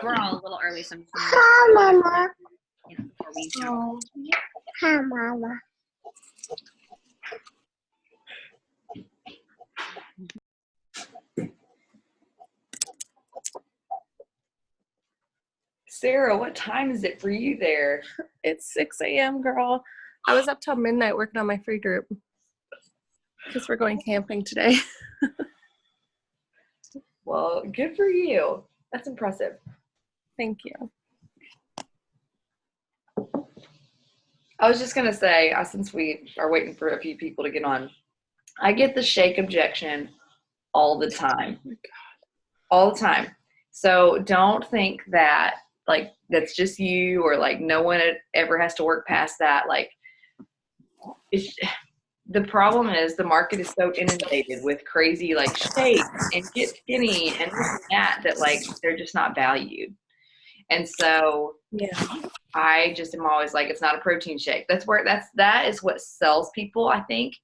We're all a little early sometimes. Hi, Mama. Before we jump. Hi, Mama. Sarah, what time is it for you there? It's 6 a.m., girl. I was up till midnight working on my free group because we're going camping today. Well, good for you. That's impressive. Thank you. I was just going to say, since we are waiting for a few people to get on, I get the shake objection all the time. Oh my God. All the time. So don't think that, like, that's just you or, like, no one ever has to work past that. Like, the problem is the market is so inundated with crazy, like, shake and get skinny and this and that, like, they're just not valued. And so I just am always like, it's not a protein shake. That is what sells people, I think,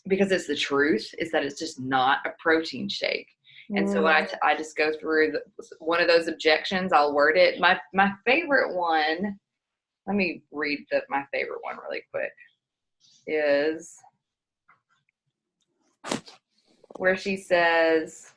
because it's the truth, is that it's just not a protein shake. And so when I just go through one of those objections, I'll word it. My favorite one, let me read my favorite one really quick, is where she says,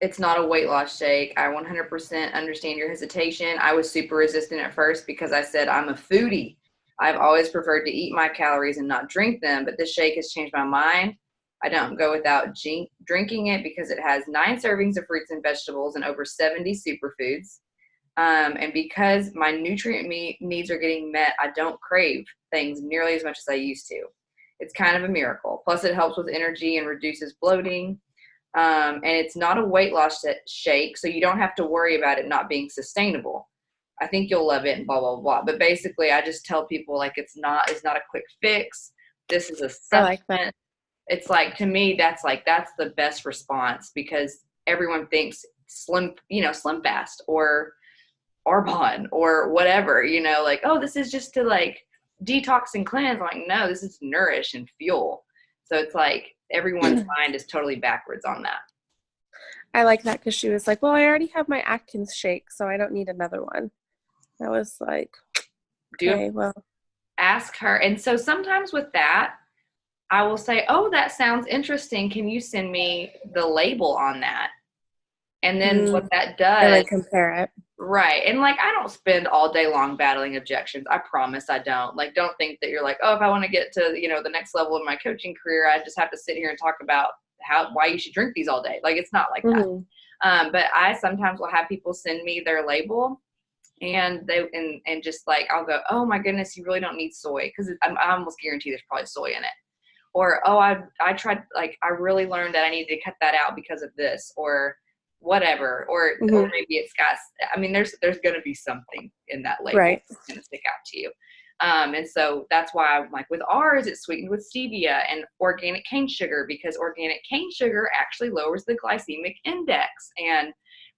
it's not a weight loss shake. I 100% understand your hesitation. I was super resistant at first because I said I'm a foodie. I've always preferred to eat my calories and not drink them, but this shake has changed my mind. I don't go without drinking it because it has 9 servings of fruits and vegetables and over 70 superfoods. And because my nutrient needs are getting met, I don't crave things nearly as much as I used to. It's kind of a miracle. Plus, it helps with energy and reduces bloating. And it's not a weight loss shake, so you don't have to worry about it not being sustainable. I think you'll love it and blah, blah, blah. But basically, I just tell people, like, it's not a quick fix. This is a supplement. I like that. It's like, to me, that's the best response, because everyone thinks slim fast or Arbonne or whatever, like, oh, this is just to, like, detox and cleanse. I'm like, no, this is nourish and fuel. So it's like everyone's mind is totally backwards on that. I like that because she was like, well, I already have my Atkins shake, so I don't need another one. I was like, okay, well. Ask her. And so sometimes with that, I will say, oh, that sounds interesting. Can you send me the label on that? And then what that does. And then compare it. Right. And, like, I don't spend all day long battling objections. I promise I don't. Like, don't think that you're like, oh, if I want to get to, the next level in my coaching career, I just have to sit here and talk about why you should drink these all day. Like, it's not like that. But I sometimes will have people send me their label, and and just, like, I'll go, oh my goodness, you really don't need soy, because I almost guarantee there's probably soy in it. Or, oh, I tried, like, I really learned that I need to cut that out because of this, or whatever, or maybe it's got, I mean, there's going to be something in that label that's going to stick out to you. And so that's why I'm like, with ours, it's sweetened with stevia and organic cane sugar, because organic cane sugar actually lowers the glycemic index. And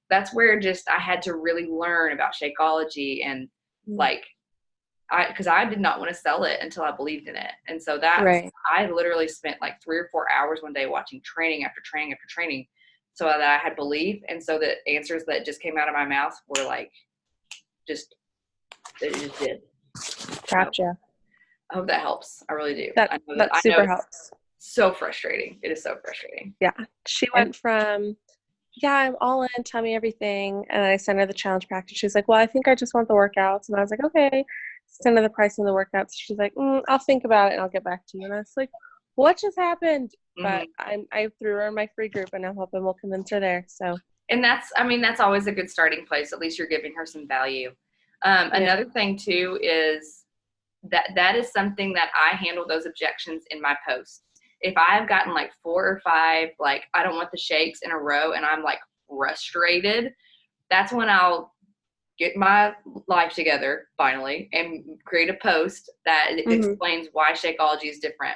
that's where I had to really learn about Shakeology, and because I did not want to sell it until I believed in it. And so I literally spent like 3 or 4 hours one day watching training after training after training, so that I had belief. And so the answers that just came out of my mouth were like, it just did. Gotcha. So, I hope that helps. I really do. That super helps. So frustrating. It is so frustrating. Yeah. She went from, I'm all in, tell me everything. And I sent her the challenge practice. She's like, well, I think I just want the workouts. And I was like, okay. Send her the price of the workouts. She's like, I'll think about it and I'll get back to you. And I was like, what just happened? But I threw her in my free group, and I'm hoping we'll convince her there. So, and that's always a good starting place. At least you're giving her some value. Another thing too is that is something that I handle those objections in my posts. If I've gotten like 4 or 5, like, I don't want the shakes in a row, and I'm like frustrated, that's when I'll get my life together finally and create a post that explains why Shakeology is different.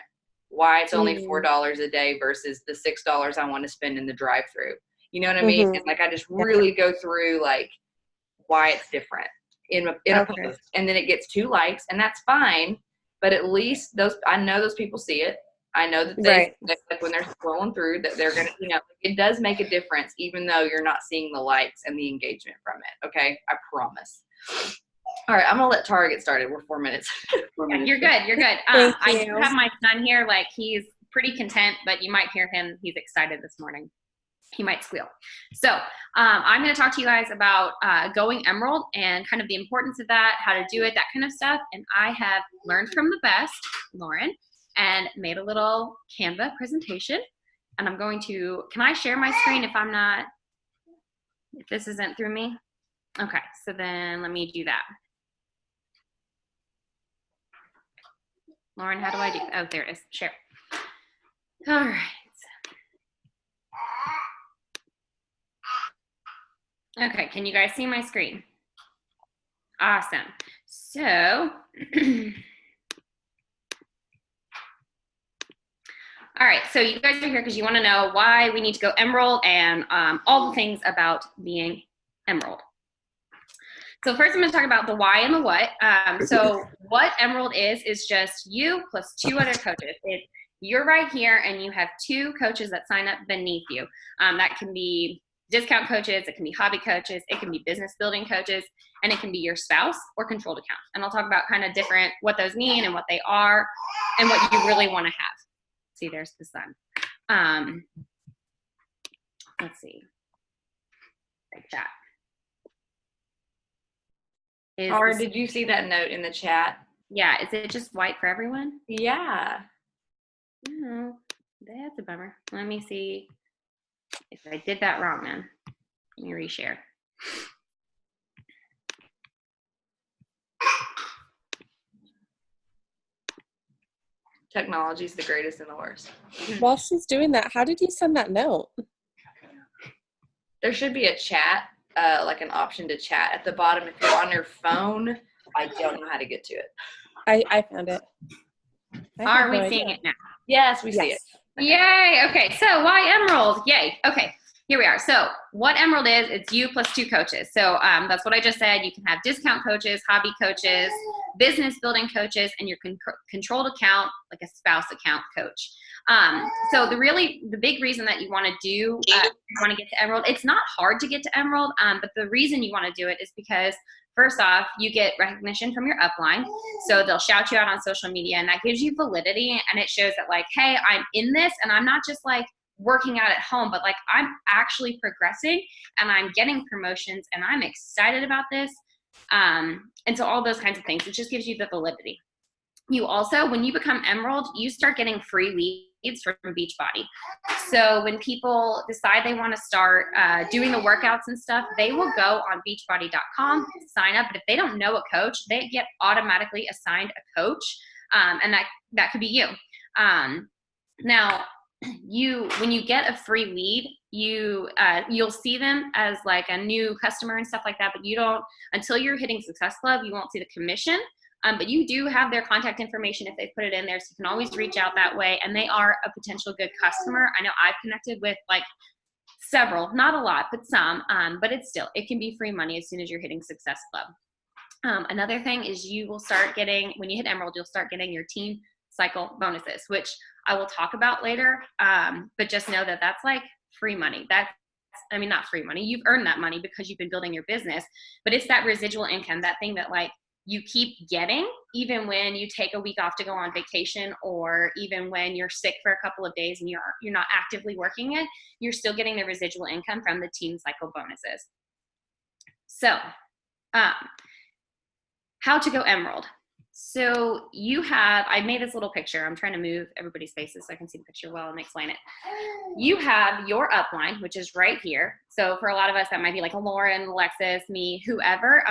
Why it's only $4 a day versus the $6 I want to spend in the drive-through. You know what I mean? And, like, I just really go through, like, why it's different in a post. And then it gets 2 likes, and that's fine. but at least I know those people see it. I know that Right. like when they're scrolling through that they're going to, it does make a difference, even though you're not seeing the likes and the engagement from it. Okay. I promise. All right. I'm going to let Tara get started. We're 4 minutes. Yeah, you're good. You're good. Thank I you. do have my son here. Like, he's pretty content, but you might hear him. He's excited this morning. He might squeal. So I'm going to talk to you guys about going Emerald and kind of the importance of that, how to do it, that kind of stuff. And I have learned from the best, Lauren, and made a little Canva presentation. And I'm going to, can I share my screen if this isn't through me? Okay, so then let me do that. Lauren, how do I do? Oh, there it is. Share. All right. Okay, can you guys see my screen? Awesome. So, all right, so you guys are here because you want to know why we need to go Emerald and all the things about being Emerald. So first I'm going to talk about the why and the what. So what Emerald is just you plus 2 other coaches. You're right here and you have 2 coaches that sign up beneath you. That can be discount coaches, it can be hobby coaches, it can be business building coaches, and it can be your spouse or controlled account. And I'll talk about kind of different, what those mean and what they are and what you really want to have. See, there's the sun. Let's see. Chat. Or did you see that note in the chat? Yeah, is it just white for everyone? Yeah. No, that's a bummer. Let me see if I did that wrong then. Let me reshare. Technology is the greatest and the worst. While she's doing that, how did you send that note? There should be a chat, like an option to chat at the bottom. If you're on your phone, I don't know how to get to it. I found it. Are we seeing it now? Yes, we see it. Yay. Okay. So why Emerald? Yay. Okay. Here we are. So what Emerald is, it's you plus 2 coaches. So that's what I just said. You can have discount coaches, hobby coaches, business building coaches, and your controlled account, like a spouse account coach. So the big reason that you want to you want to get to Emerald, it's not hard to get to Emerald, but the reason you want to do it is because first off, you get recognition from your upline. So they'll shout you out on social media and that gives you validity and it shows that like, hey, I'm in this and I'm not just like working out at home, but like I'm actually progressing and I'm getting promotions and I'm excited about this. And so all those kinds of things, it just gives you the validity. You also, when you become Emerald, you start getting free leads from Beachbody. So when people decide they want to start doing the workouts and stuff, they will go on beachbody.com, sign up. But if they don't know a coach, they get automatically assigned a coach. And that could be you. Now, when you get a free lead, you'll see them as like a new customer and stuff like that, but you don't, until you're hitting Success Club, you won't see the commission. But you do have their contact information if they put it in there, so you can always reach out that way. And they are a potential good customer. I know I've connected with like several, not a lot, but some. But it can be free money as soon as you're hitting Success Club. Another thing is you will start getting, when you hit Emerald, you'll start getting your team cycle bonuses, which I will talk about later. But just know that that's like free money. Not free money. You've earned that money because you've been building your business, but it's that residual income, that thing that like you keep getting even when you take a week off to go on vacation, or even when you're sick for a couple of days and you're not actively working it, you're still getting the residual income from the team cycle bonuses. So how to go Emerald. So I made this little picture. I'm trying to move everybody's faces so I can see the picture well and explain it. You have your upline, which is right here. So for a lot of us, that might be like a Lauren, Alexis, me, whoever,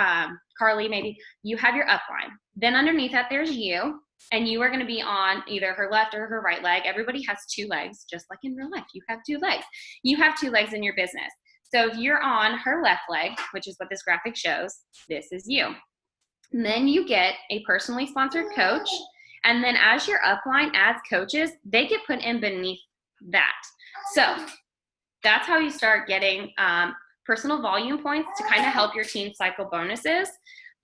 Carly, maybe. You have your upline. Then underneath that, there's you, and you are going to be on either her left or her right leg. Everybody has 2 legs, just like in real life. You have 2 legs. You have 2 legs in your business. So if you're on her left leg, which is what this graphic shows, this is you. And then you get a personally sponsored coach. And then as your upline adds coaches, they get put in beneath that. So that's how you start getting personal volume points to kind of help your team cycle bonuses.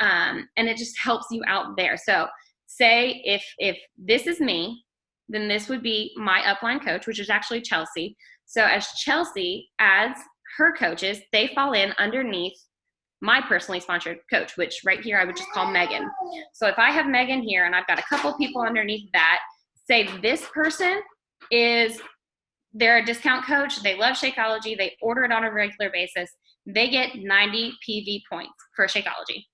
And it just helps you out there. So say if this is me, then this would be my upline coach, which is actually Chelsea. So as Chelsea adds her coaches, they fall in underneath my personally sponsored coach, which right here I would just call Megan. So if I have Megan here and I've got a couple people underneath that, say this person they're a discount coach, they love Shakeology, they order it on a regular basis, they get 90 PV points for Shakeology.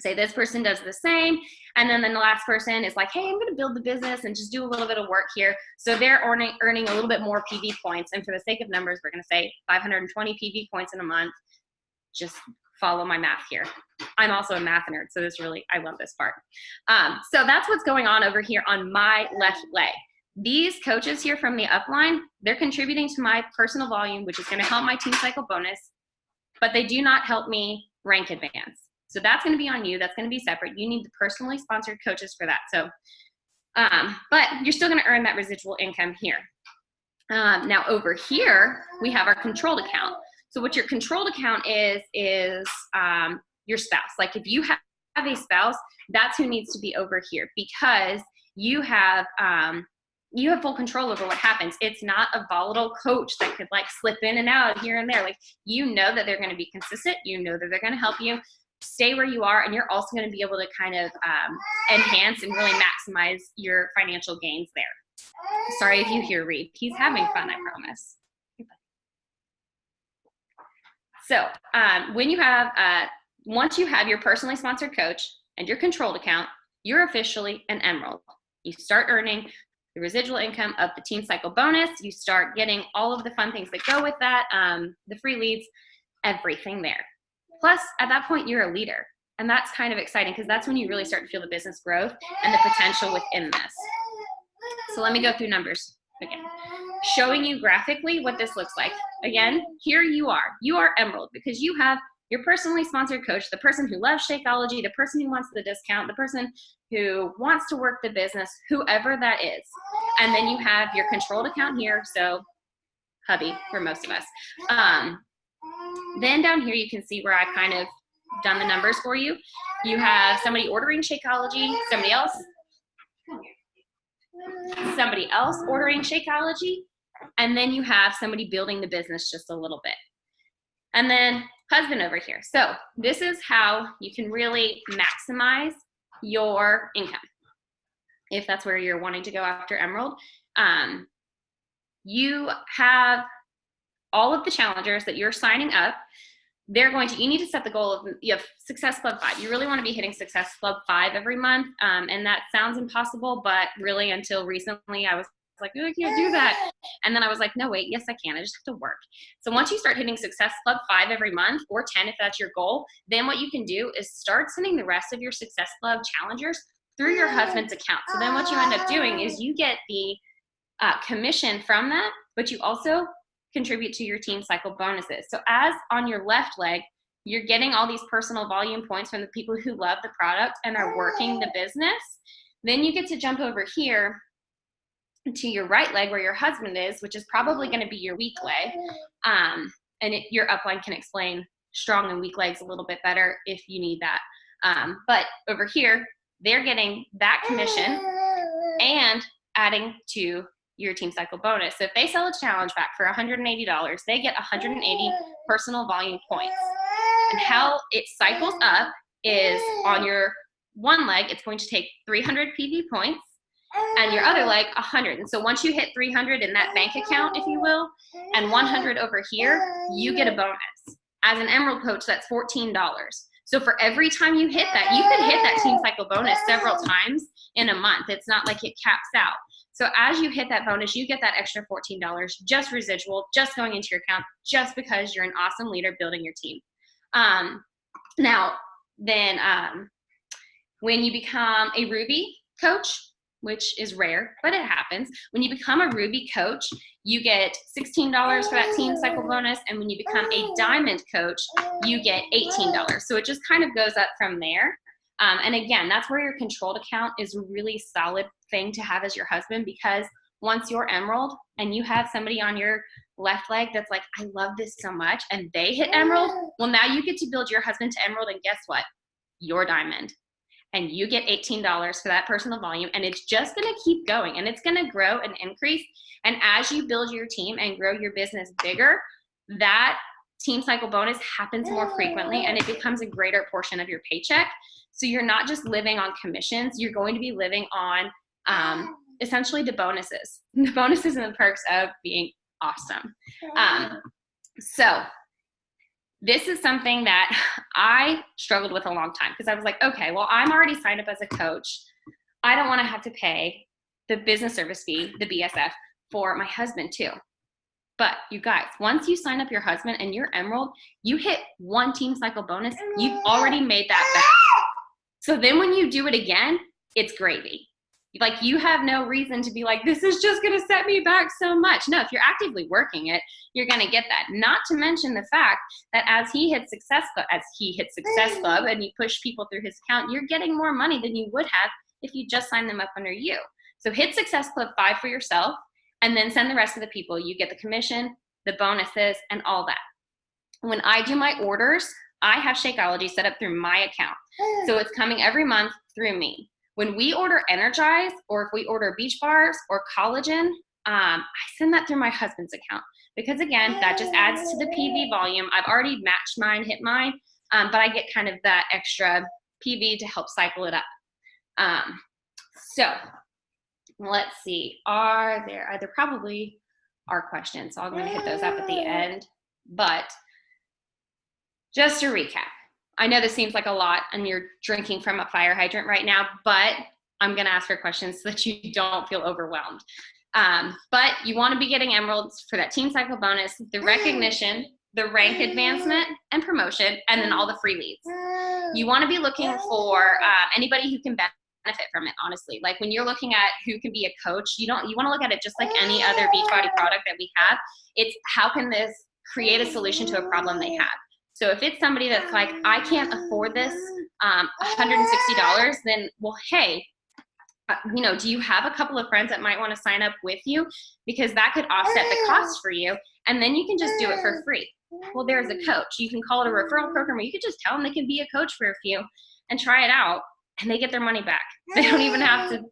Say this person does the same, and then the last person is like, hey, I'm gonna build the business and just do a little bit of work here. So they're earning a little bit more PV points, and for the sake of numbers, we're gonna say 520 PV points in a month. Just follow my math here. I'm also a math nerd, so I love this part. So that's what's going on over here on my left leg. These coaches here from the upline, they're contributing to my personal volume, which is gonna help my team cycle bonus, but they do not help me rank advance. So that's gonna be on you, that's gonna be separate. You need the personally sponsored coaches for that. So, but you're still gonna earn that residual income here. Now over here, we have our controlled account. So what your controlled account is your spouse. Like if you have a spouse, that's who needs to be over here, because you have full control over what happens. It's not a volatile coach that could like slip in and out here and there. Like, you know that they're going to be consistent. You know that they're going to help you stay where you are. And you're also going to be able to kind of enhance and really maximize your financial gains there. Sorry if you hear Reed. He's having fun, I promise. So when you have, once you have your personally sponsored coach and your controlled account, you're officially an Emerald. You start earning the residual income of the Team Cycle bonus. You start getting all of the fun things that go with that, the free leads, everything there. Plus, at that point, you're a leader. And that's kind of exciting, because that's when you really start to feel the business growth and the potential within this. So let me go through numbers again, showing you graphically what this looks like. Again, here you are Emerald, because you have your personally sponsored coach, the person who loves Shakeology, the person who wants the discount, the person who wants to work the business, whoever that is. And then you have your controlled account here, so hubby for most of us. Then down here you can see where I've kind of done the numbers for you. You have somebody ordering Shakeology, somebody else ordering Shakeology, and then you have somebody building the business just a little bit. And then husband over here. So this is how you can really maximize your income. If that's where you're wanting to go after Emerald, you have all of the challengers that you're signing up. You need to set the goal of, you have Success Club 5. You really want to be hitting Success Club 5 every month. And that sounds impossible, but really until recently I was like, oh, I can't do that. And then I was like, no, wait, yes, I can. I just have to work. So once you start hitting Success Club 5 every month, or 10 if that's your goal, then what you can do is start sending the rest of your Success Club challengers through your husband's account. So then what you end up doing is you get the commission from that, but you also contribute to your Team Cycle bonuses. So as on your left leg, you're getting all these personal volume points from the people who love the product and are working the business. Then you get to jump over here to your right leg where your husband is, which is probably going to be your weak leg. Your upline can explain strong and weak legs a little bit better if you need that. But over here, they're getting that commission and adding to your Team Cycle bonus. So if they sell a challenge pack for $180, they get 180 personal volume points. And how it cycles up is on your one leg, it's going to take 300 PV points, and your other leg 100. And so once you hit 300 in that bank account, if you will, and 100 over here, you get a bonus. As an Emerald coach, that's $14. So for every time you hit that, you could hit that Team Cycle bonus several times in a month. It's not like it caps out. So as you hit that bonus, you get that extra $14, just residual, just going into your account, just because you're an awesome leader building your team. When you become a Ruby coach, which is rare, but it happens. When you become a Ruby coach, you get $16 for that Team Cycle bonus. And when you become a Diamond coach, you get $18. So it just kind of goes up from there. And again, that's where your controlled account is a really solid thing to have as your husband, because once you're Emerald and you have somebody on your left leg that's like, I love this so much, and they hit Emerald, well, now you get to build your husband to Emerald, and guess what? You're Diamond. and you get $18 for that personal volume, and it's just going to keep going, and it's going to grow and increase. And as you build your team and grow your business bigger, that team cycle bonus happens more frequently, and it becomes a greater portion of your paycheck. So you're not just living on commissions, you're going to be living on essentially the bonuses and the perks of being awesome. So this is something that I struggled with a long time, because I was like, okay, well, I'm already signed up as a coach. I don't want to have to pay the business service fee, the BSF, for my husband too. But you guys, once you sign up your husband and you're Emerald, you hit one team cycle bonus, you've already made that back. So then when you do it again, it's gravy. Like, you have no reason to be like, this is just going to set me back so much. No, if you're actively working it, you're going to get that. Not to mention the fact that as he hits Success Club and you push people through his account, you're getting more money than you would have if you just signed them up under you. So hit Success Club 5 for yourself, and then send the rest of the people. You get the commission, the bonuses, and all that. When I do my orders, I have Shakeology set up through my account. So it's coming every month through me. When we order Energize, or if we order Beach Bars or Collagen, I send that through my husband's account, because again, that just adds to the PV volume. I've already matched mine, hit mine, but I get kind of that extra PV to help cycle it up. So let's see, there probably are questions, so I'm going to hit those up at the end. But just to recap, I know this seems like a lot and you're drinking from a fire hydrant right now, but I'm going to ask for questions so that you don't feel overwhelmed. But you want to be getting Emeralds for that team cycle bonus, the recognition, the rank advancement and promotion, and then all the free leads. You want to be looking for anybody who can benefit from it, honestly. Like, when you're looking at who can be a coach, you want to look at it just like any other Beachbody product that we have. It's how can this create a solution to a problem they have. So if it's somebody that's like, I can't afford this $160, then, well, hey, do you have a couple of friends that might want to sign up with you? Because that could offset the cost for you, and then you can just do it for free. Well, there's a coach. You can call it a referral program, or you could just tell them they can be a coach for a few and try it out, and they get their money back. They don't even have to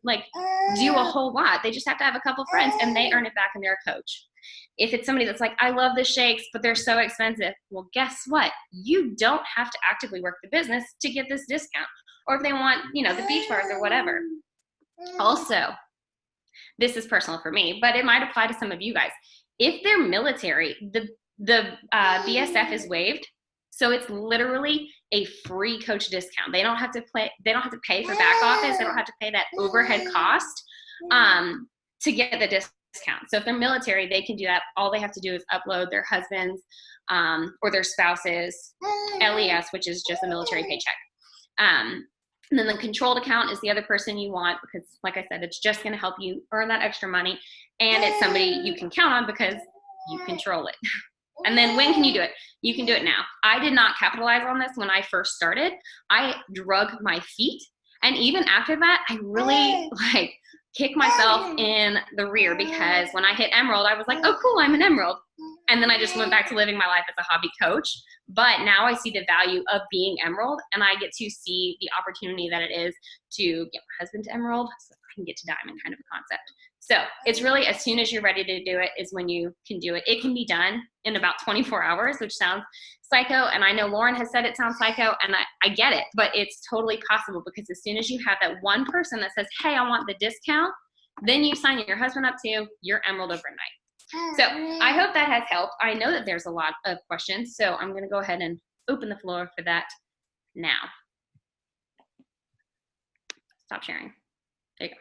do a whole lot. They just have to have a couple friends, and they earn it back, and they're a coach. If it's somebody that's like, I love the shakes, but they're so expensive, well, guess what? You don't have to actively work the business to get this discount. Or if they want, the beach bars or whatever. Also, this is personal for me, but it might apply to some of you guys. If they're military, the BSF is waived, so it's literally a free coach discount. They don't have to pay for back office. They don't have to pay that overhead cost to get the discount. So if they're military, they can do that. All they have to do is upload their husband's or their spouse's LES, which is just a military paycheck. And then the controlled account is the other person you want, because like I said, it's just going to help you earn that extra money, and it's somebody you can count on because you control it. And then when can you do it? You can do it now. I did not capitalize on this when I first started. I drug my feet, and even after that, I really kick myself in the rear, because when I hit Emerald, I was like, oh, cool, I'm an Emerald. And then I just went back to living my life as a hobby coach. But now I see the value of being Emerald, and I get to see the opportunity that it is to get my husband to Emerald so I can get to Diamond, kind of a concept. So it's really, as soon as you're ready to do it is when you can do it. It can be done in about 24 hours, which sounds psycho. And I know Lauren has said it sounds psycho, and I get it, but it's totally possible, because as soon as you have that one person that says, hey, I want the discount, then you sign your husband up to your Emerald overnight. So I hope that has helped. I know that there's a lot of questions, so I'm going to go ahead and open the floor for that now. Stop sharing. There you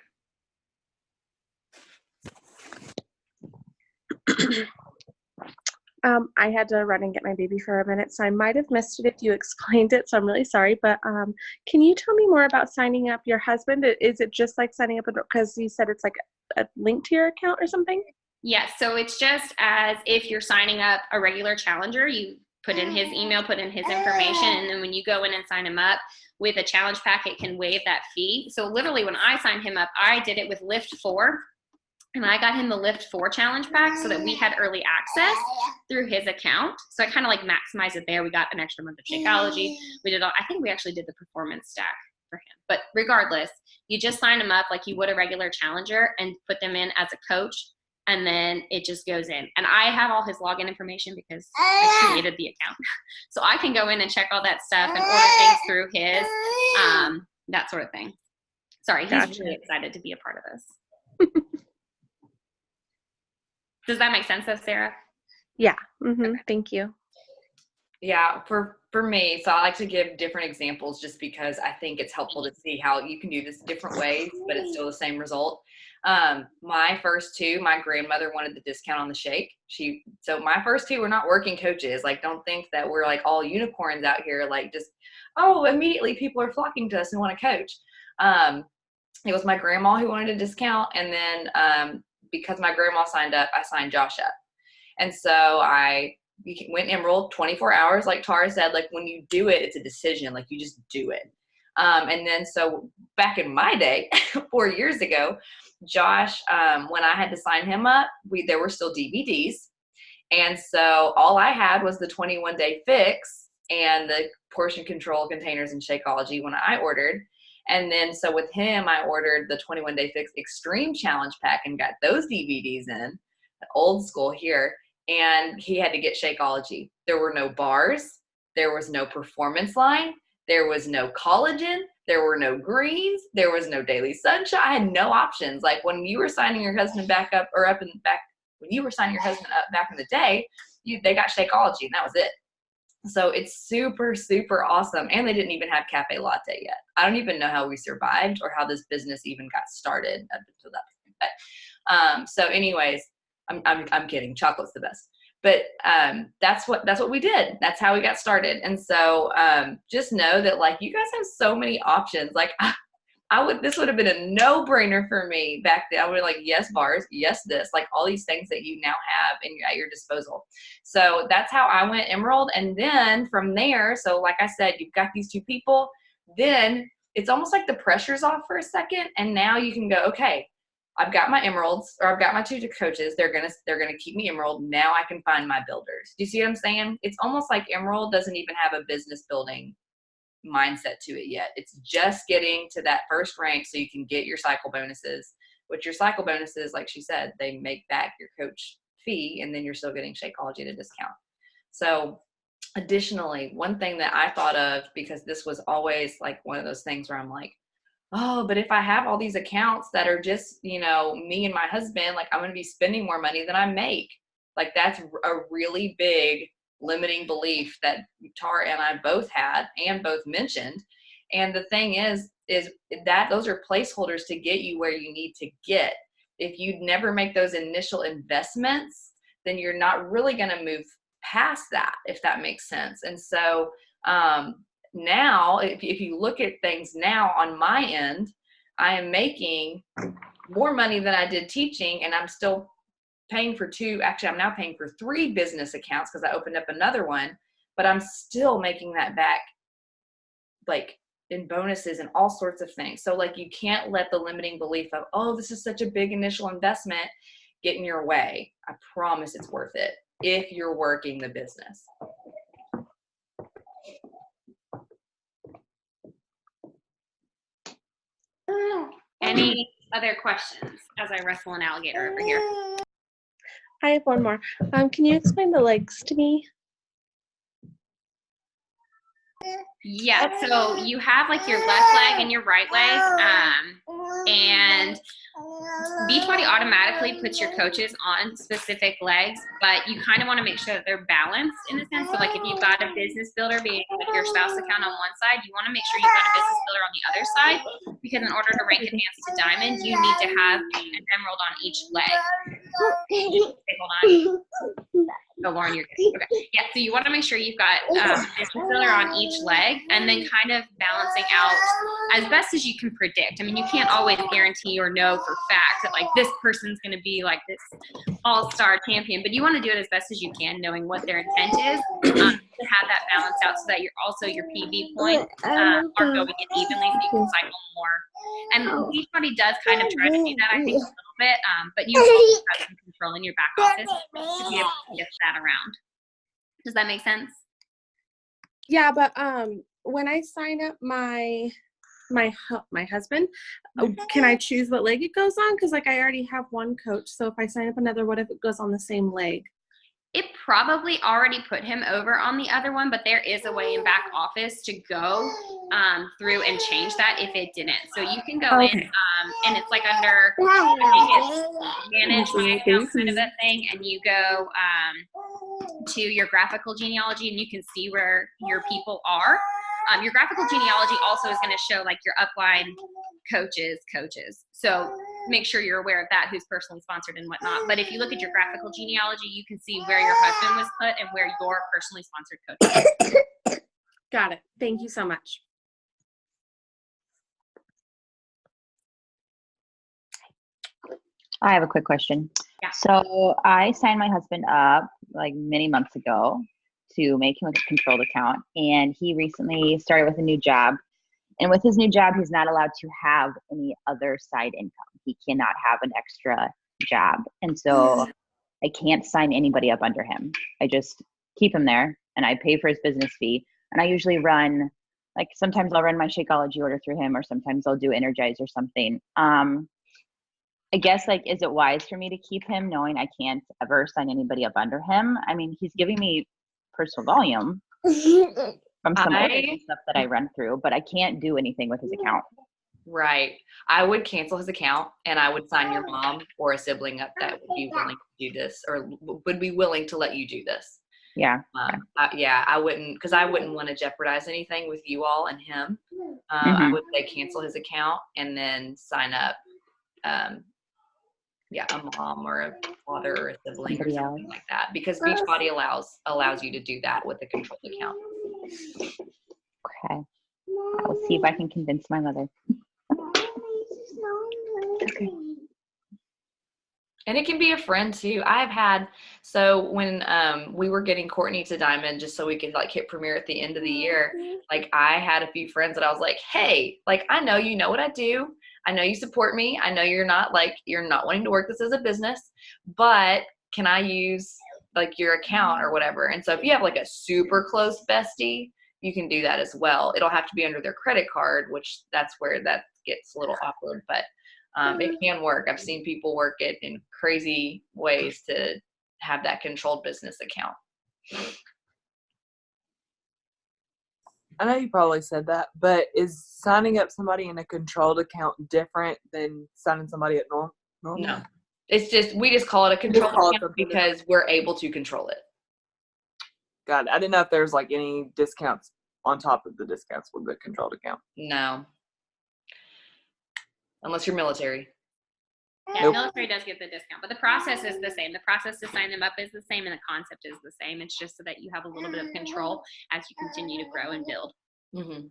go. I had to run and get my baby for a minute, so I might have missed it if you explained it, so I'm really sorry. But can you tell me more about signing up your husband? Is it just like signing up, because you said it's like a link to your account or something? Yes, so it's just as if you're signing up a regular challenger. You put in his email, put in his information, and then when you go in and sign him up with a challenge pack, it can waive that fee. So literally when I signed him up, I did it with Lift 4. And I got him the Lift 4 challenge pack so that we had early access through his account. So I kind of maximized it there. We got an extra month of Shakeology. We did I think we actually did the performance stack for him. But regardless, you just sign them up like you would a regular challenger and put them in as a coach, and then it just goes in. And I have all his login information because I created the account. So I can go in and check all that stuff and order things through his, that sort of thing. Sorry, he's really excited to be a part of this. Does that make sense though, Sarah? Yeah. Mm-hmm. Thank you. Yeah, for me, so I like to give different examples just because I think it's helpful to see how you can do this different ways, but it's still the same result. My first two, my grandmother wanted the discount on the shake. So my first two were not working coaches. Like, don't think that we're like all unicorns out here. Like, just, immediately people are flocking to us and want to coach. It was my grandma who wanted a discount. And then because my grandma signed up, I signed Josh up. And so we went Emerald 24 hours, like Tara said. Like, when you do it, it's a decision. Like, you just do it. And then so back in my day, 4 years ago, Josh, when I had to sign him up, there were still DVDs. And so all I had was the 21-day fix and the portion control containers and Shakeology when I ordered. And then so with him, I ordered the 21-day fix extreme challenge pack and got those DVDs in, old school here. And he had to get Shakeology. There were no bars. There was no performance line. There was no collagen. There were no greens. There was no daily sunshine. I had no options. Like, when you were signing your husband back up, or up in the back, when you were signing your husband up back in the day, they got Shakeology and that was it. So it's super, super awesome. And they didn't even have cafe latte yet. I don't even know how we survived or how this business even got started up until that point. But, so anyways, I'm kidding. Chocolate's the best. But that's what we did. That's how we got started. And so just know that, like, you guys have so many options. Like, this would have been a no-brainer for me back then. I would have like, yes, bars, yes, this, like all these things that you now have at your disposal. So that's how I went Emerald. And then from there, so like I said, you've got these two people, then it's almost like the pressure's off for a second. And now you can go, okay, I've got my Emeralds, or I've got my two coaches. They're gonna keep me Emerald. Now I can find my builders. Do you see what I'm saying? It's almost like Emerald doesn't even have a business building mindset to it yet. It's just getting to that first rank so you can get your cycle bonuses. Which your cycle bonuses, like she said, they make back your coach fee, and then you're still getting Shakeology at a discount. So additionally, one thing that I thought of, because this was always like one of those things where I'm like, oh, but if I have all these accounts that are just, me and my husband, like, I'm going to be spending more money than I make. Like, that's a really big limiting belief that Tara and I both had and both mentioned. And the thing is that those are placeholders to get you where you need to get. If you never make those initial investments, then you're not really going to move past that, if that makes sense. And so, now, if you look at things now on my end, I am making more money than I did teaching, and I'm still paying for I'm now paying for 3 business accounts because I opened up another one, but I'm still making that back, like, in bonuses and all sorts of things. So, like, you can't let the limiting belief of, oh, this is such a big initial investment, get in your way. I promise it's worth it if you're working the business. Any other questions as I wrestle an alligator over here? I have one more. Can you explain the legs to me? Yeah, so you have like your left leg and your right leg, and Beachbody automatically puts your coaches on specific legs, but you kind of want to make sure that they're balanced in a sense. So like if you've got a business builder being like your spouse account on one side, you want to make sure you've got a business builder on the other side, because in order to rank advanced to diamond, you need to have an emerald on each leg. Okay, hold on. Oh, Lauren, you're good. Okay. Yeah, so you want to make sure you've got a business builder on each leg, and then kind of balancing out as best as you can predict. I mean, you can't always guarantee or know for fact that like this person's going to be like this all-star champion, but you want to do it as best as you can, knowing what their intent is, to have that balance out so that your PB points are going in evenly, so you can cycle more. And Beachbody does kind of try to do that, I think, a little bit, but you also have some control in your back office to be able to shift that around. Does that make sense? Yeah, but when I sign up my my husband, can I choose what leg it goes on? Because like I already have one coach, so if I sign up another, what if it goes on the same leg? It probably already put him over on the other one, but there is a way in back office to go through and change that if it didn't. So you can go in, and it's like under, I think it's manage my account kind of a thing, and you go to your graphical genealogy, and you can see where your people are. Your graphical genealogy also is going to show like your upline coaches. So make sure you're aware of that, who's personally sponsored and whatnot. But if you look at your graphical genealogy, you can see where your husband was put and where your personally sponsored coach is. Got it. Thank you so much. I have a quick question. Yeah. So I signed my husband up like many months ago to make him a controlled account, and he recently started with a new job. And with his new job, he's not allowed to have any other side income. He cannot have an extra job. And so I can't sign anybody up under him. I just keep him there, and I pay for his business fee. And I usually run, like sometimes I'll run my Shakeology order through him, or sometimes I'll do Energize or something. I guess, like, is it wise for me to keep him knowing I can't ever sign anybody up under him? I mean, he's giving me personal volume from some orders and stuff that I run through, but I can't do anything with his account. Right. I would cancel his account, and I would sign your mom or a sibling up that would be willing to do this, or would be willing to let you do this. Yeah. I wouldn't, because I wouldn't want to jeopardize anything with you all and him. I would say cancel his account and then sign up a mom or a father or a sibling or something like that, because Beachbody allows you to do that with a controlled account. Okay. I'll see if I can convince my mother. Okay. And it can be a friend too. So when we were getting Courtney to Diamond, just so we could like hit premiere at the end of the year, like I had a few friends that I was like, hey, like I know you know what I do. I know you support me. I know you're not wanting to work this as a business, but can I use like your account or whatever? And so if you have like a super close bestie, you can do that as well. It'll have to be under their credit card, which that's where that gets a little awkward, but it can work. I've seen people work it in crazy ways to have that controlled business account. I know you probably said that, but is signing up somebody in a controlled account different than signing somebody at normal? No, it's just, we just call it a controlled account because we're able to control it. Got it. I didn't know if there's like any discounts on top of the discounts with the controlled account. No. Unless you're military. Yeah, Nope. military does get the discount, but the process is the same. The process to sign them up is the same, and the concept is the same. It's just so that you have a little bit of control as you continue to grow and build. Mm-hmm.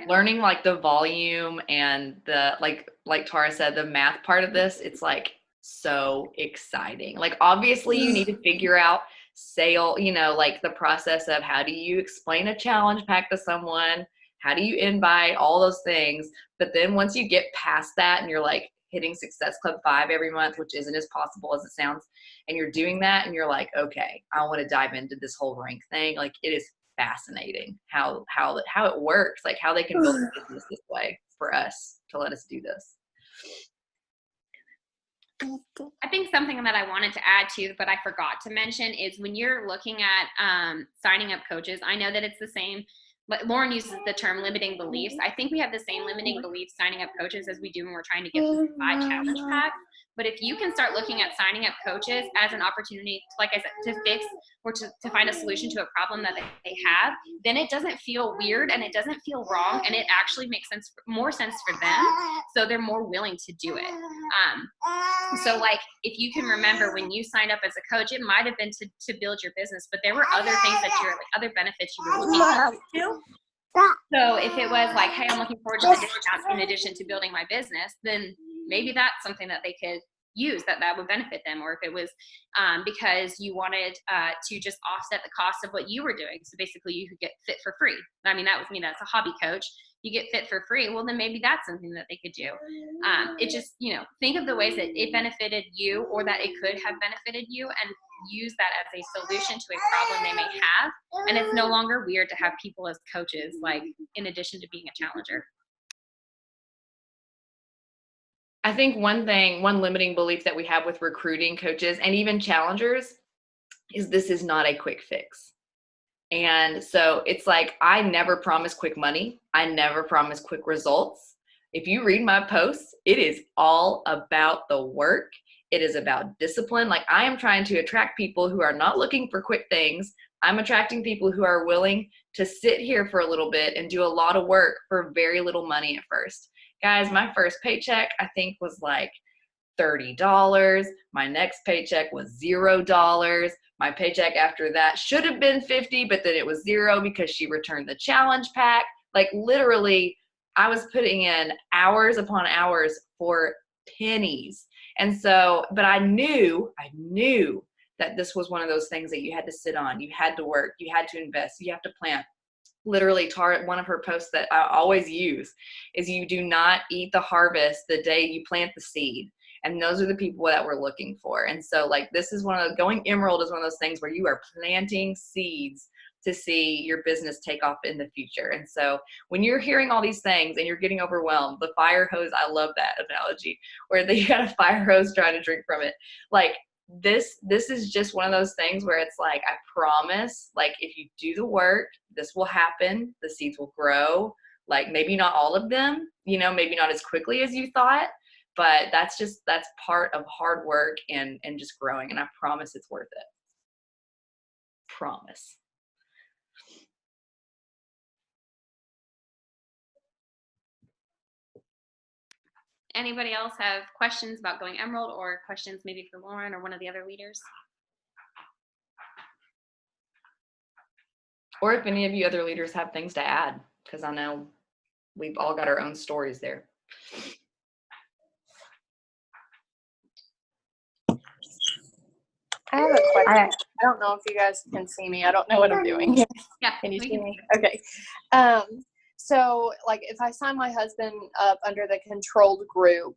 Learning like the volume and the like Tara said, the math part of this, it's like so exciting. Like obviously you need to figure out sale, like the process of how do you explain a challenge pack to someone, how do you invite, all those things. But then once you get past that and you're like hitting Success Club 5 every month, which isn't as possible as it sounds, and you're doing that and you're like, okay, I want to dive into this whole rank thing. Like it is fascinating how it works, like how they can build a business this way for us to let us do this. I think something that I wanted to add to, but I forgot to mention, is when you're looking at signing up coaches, I know that it's the same, but Lauren uses the term limiting beliefs. I think we have the same limiting beliefs signing up coaches as we do when we're trying to get them to buy challenge packs. But if you can start looking at signing up coaches as an opportunity, like I said, to fix or to find a solution to a problem that they have, then it doesn't feel weird and it doesn't feel wrong, and it actually makes more sense for them. So they're more willing to do it. So like if you can remember when you signed up as a coach, it might have been to build your business, but there were other things that you're like other benefits you were looking forward to. So if it was like, hey, I'm looking forward to the discounts in addition to building my business, then maybe that's something that they could use that would benefit them. Or if it was because you wanted to just offset the cost of what you were doing. So basically you could get fit for free. I mean, that was me, that's a hobby coach. you get fit for free. Well, then maybe that's something that they could do. It just, think of the ways that it benefited you or that it could have benefited you, and use that as a solution to a problem they may have. And it's no longer weird to have people as coaches, like in addition to being a challenger. I think one limiting belief that we have with recruiting coaches and even challengers is this is not a quick fix. And so it's like, I never promise quick money. I never promise quick results. If you read my posts, it is all about the work. It is about discipline. Like, I am trying to attract people who are not looking for quick things. I'm attracting people who are willing to sit here for a little bit and do a lot of work for very little money at first. Guys, my first paycheck, I think, was like $30. My next paycheck was $0. My paycheck after that should have been $50, but then it was $0 because she returned the challenge pack. Like, literally, I was putting in hours upon hours for pennies. And so, but I knew that this was one of those things that you had to sit on. You had to work. You had to invest. You have to plan. Literally, Tara, one of her posts that I always use is, you do not eat the harvest the day you plant the seed. And those are the people that we're looking for. And so, like, this is going Emerald is one of those things where you are planting seeds to see your business take off in the future. And so when you're hearing all these things and you're getting overwhelmed, the fire hose, I love that analogy, where you got a fire hose trying to drink from it. Like, this is just one of those things where it's like, I promise, like, if you do the work, this will happen. The seeds will grow. Like, maybe not all of them, maybe not as quickly as you thought, but that's part of hard work and just growing. And I promise it's worth it. Promise. Anybody else have questions about going Emerald, or questions maybe for Lauren or one of the other leaders? Or if any of you other leaders have things to add, because I know we've all got our own stories there. I have a question. I don't know if you guys can see me. I don't know what I'm doing. Yeah. Can you see me? Okay. So, like, if I sign my husband up under the controlled group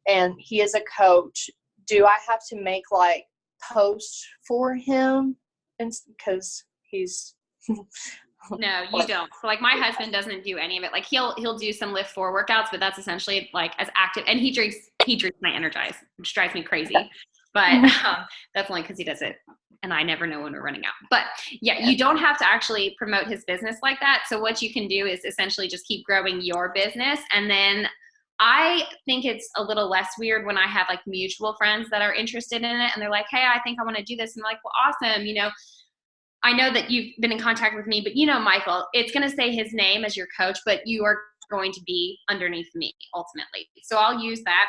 and he is a coach, do I have to make, like, posts for him? Because he's... No, you don't. So, like, my husband doesn't do any of it. Like, he'll do some Lift 4 workouts, but that's essentially, like, as active. And he drinks my Energize, which drives me crazy. But that's only because he does it, and I never know when we're running out. But yeah, you don't have to actually promote his business like that. So what you can do is essentially just keep growing your business. And then I think it's a little less weird when I have, like, mutual friends that are interested in it, and they're like, hey, I think I want to do this. And I'm like, well, awesome. I know that you've been in contact with me, but Michael, it's going to say his name as your coach, but you are going to be underneath me ultimately. So I'll use that.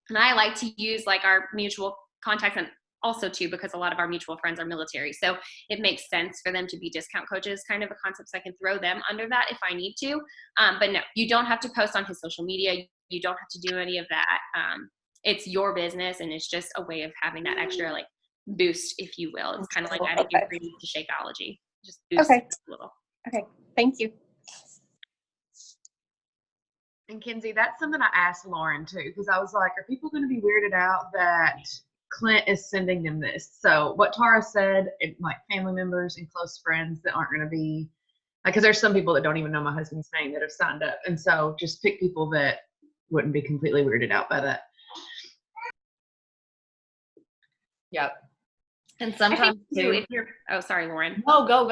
And I like to use, like, our mutual contacts, and also too, because a lot of our mutual friends are military. So it makes sense for them to be discount coaches, kind of a concept. So I can throw them under that if I need to. But no, you don't have to post on his social media. You don't have to do any of that. It's your business, and it's just a way of having that extra, like, boost, if you will. It's kind of like adding ingredient to Shakeology. Just boost it a little. Okay. Thank you. And Kenzie, that's something I asked Lauren too, because I was like, are people going to be weirded out that Clint is sending them this? So what Tara said, like, family members and close friends that aren't going to be, like, because there's some people that don't even know my husband's name that have signed up. And so just pick people that wouldn't be completely weirded out by that. Yep. And sometimes too, if you're, oh, sorry, Lauren. No, go.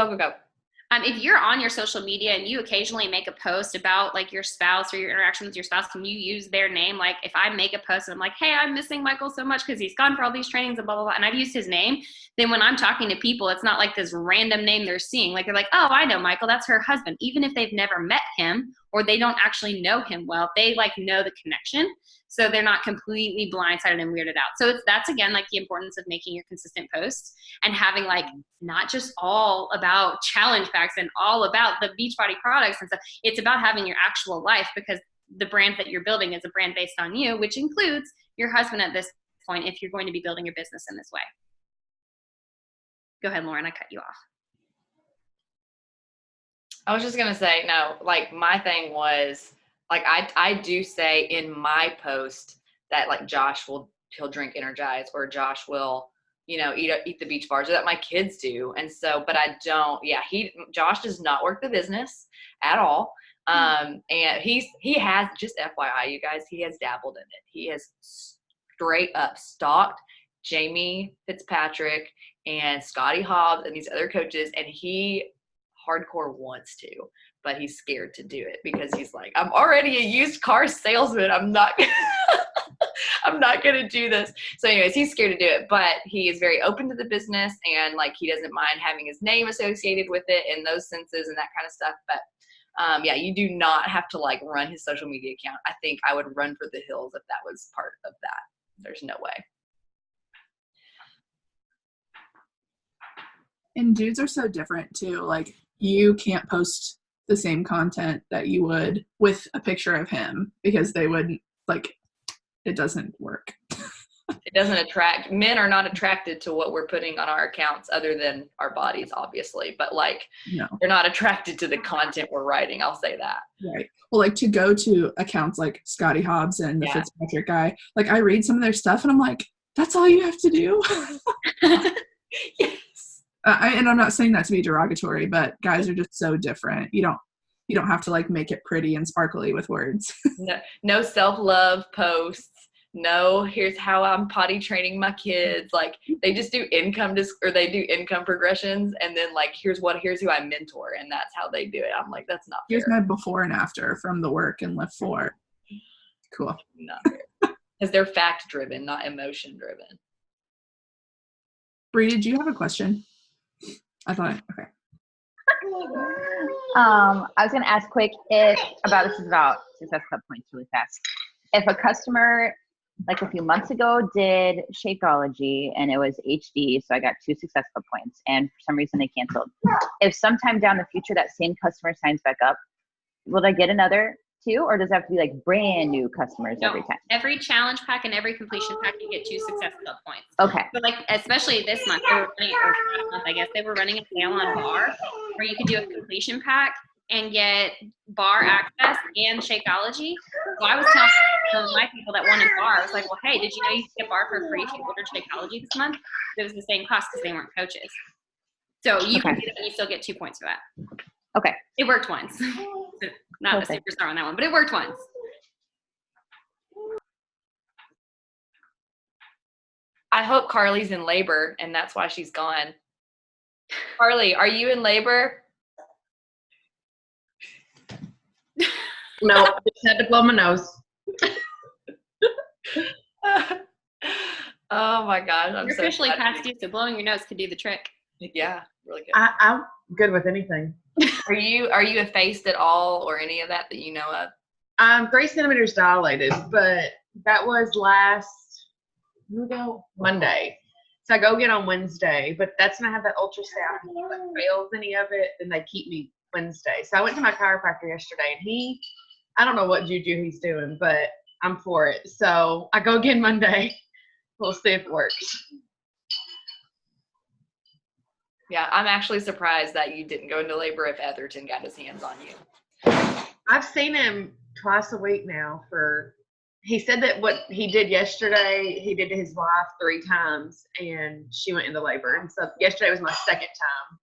If you're on your social media and you occasionally make a post about, like, your spouse or your interaction with your spouse, can you use their name? Like, if I make a post and I'm like, hey, I'm missing Michael so much because he's gone for all these trainings and blah, blah, blah, and I've used his name, then when I'm talking to people, it's not like this random name they're seeing. Like, they're like, oh, I know Michael, that's her husband. Even if they've never met him or they don't actually know him well, they, like, know the connection. So they're not completely blindsided and weirded out. So that's, again, like, the importance of making your consistent posts and having, like, not just all about challenge packs and all about the Beachbody products and stuff. It's about having your actual life, because the brand that you're building is a brand based on you, which includes your husband at this point, if you're going to be building your business in this way. Go ahead, Lauren, I cut you off. I was just gonna say, no, like my thing was like I do say in my post that like he'll drink Energize, or Josh will, eat the beach bars, or that my kids do. And so, but I don't, Josh does not work the business at all. And he has, just FYI, you guys, he has dabbled in it. He has straight up stalked Jamie Fitzpatrick and Scotty Hobbs and these other coaches, and he hardcore wants to, but he's scared to do it because he's like, I'm already a used car salesman. I'm not going to do this. So anyways, he's scared to do it, but he is very open to the business, and like, he doesn't mind having his name associated with it in those senses and that kind of stuff. But you do not have to like run his social media account. I think I would run for the hills if that was part of that. There's no way. And dudes are so different too. Like, you can't post the same content that you would with a picture of him, because they wouldn't, like, it doesn't work. It doesn't attract, men are not attracted to what we're putting on our accounts other than our bodies, obviously, but like, No. they're not attracted to the content we're writing. I'll say that. Right. Well, like, to go to accounts like Scotty Hobbs and the Fitzpatrick guy, like, I read some of their stuff and I'm like, that's all you have to do? Yes. And I'm not saying that to be derogatory, but guys are just so different. You don't have to like make it pretty and sparkly with words. No self-love posts. No, here's how I'm potty training my kids. Like, they just do income progressions, and then like, here's who I mentor, and that's how they do it. I'm like, that's not fair. Here's my before and after from the work and lift 4. Cool. Not fair. Because they're fact driven, not emotion driven. Bree, did you have a question? I thought, okay. I was going to ask quick this is about Success Club points really fast. If a customer, like a few months ago, did Shakeology and it was HD, so I got 2 Success Club points, and for some reason they canceled. If sometime down the future that same customer signs back up, will I get another 2, or does it have to be like brand new customers every time? Every challenge pack and every completion pack, you get 2 Success Club points. Okay. But like, especially this month, they were running a sale on bar where you could do a completion pack and get bar access and Shakeology. So I was telling some of my people that wanted bar, I was like, well, hey, did you know you could get bar for free if you ordered Shakeology this month? It was the same cost because they weren't coaches. So you can do that and you still get 2 points for that. Okay. It worked once. Not a superstar on that one, but it worked once. I hope Carly's in labor and that's why she's gone. Carly, are you in labor? No, just had to blow my nose. Oh my gosh, You're so officially glad. past due, so blowing your nose could do the trick. Yeah, really good. I'm good with anything. Are you effaced at all, or any of that you know of? I'm 3 centimeters dilated, but that was Monday. So I go get on Wednesday, but that's when I have that ultrasound. If it fails any of it, then they keep me Wednesday. So I went to my chiropractor yesterday, and I don't know what juju he's doing, but I'm for it. So I go again Monday. We'll see if it works. Yeah, I'm actually surprised that you didn't go into labor if Etherton got his hands on you. I've seen him twice a week now he said that what he did yesterday, he did to his wife 3 times, and she went into labor. And so yesterday was my 2nd time.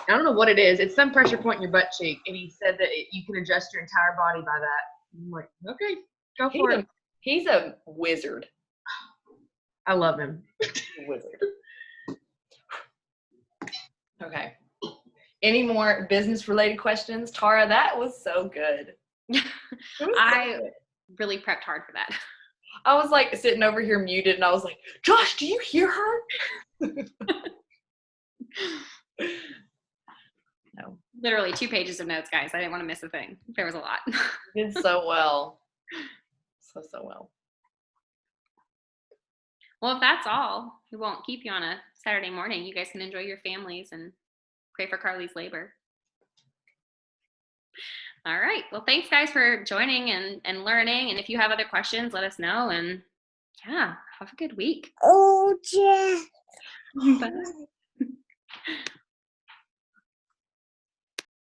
I don't know what it is. It's some pressure point in your butt cheek. And he said that you can adjust your entire body by that. I'm like, okay, go for it. He's a wizard. I love him. Wizard. Okay. Any more business related questions? Tara, that was so good. I really prepped hard for that. I was like sitting over here muted and I was like, Josh, do you hear her? No. Literally 2 pages of notes, guys. I didn't want to miss a thing. There was a lot. You did so well. So well. Well, if that's all, we won't keep you on a Saturday morning. You guys can enjoy your families and pray for Carly's labor. All right. Well, thanks, guys, for joining and learning. And if you have other questions, let us know. And yeah, have a good week. Oh, yeah. Bye.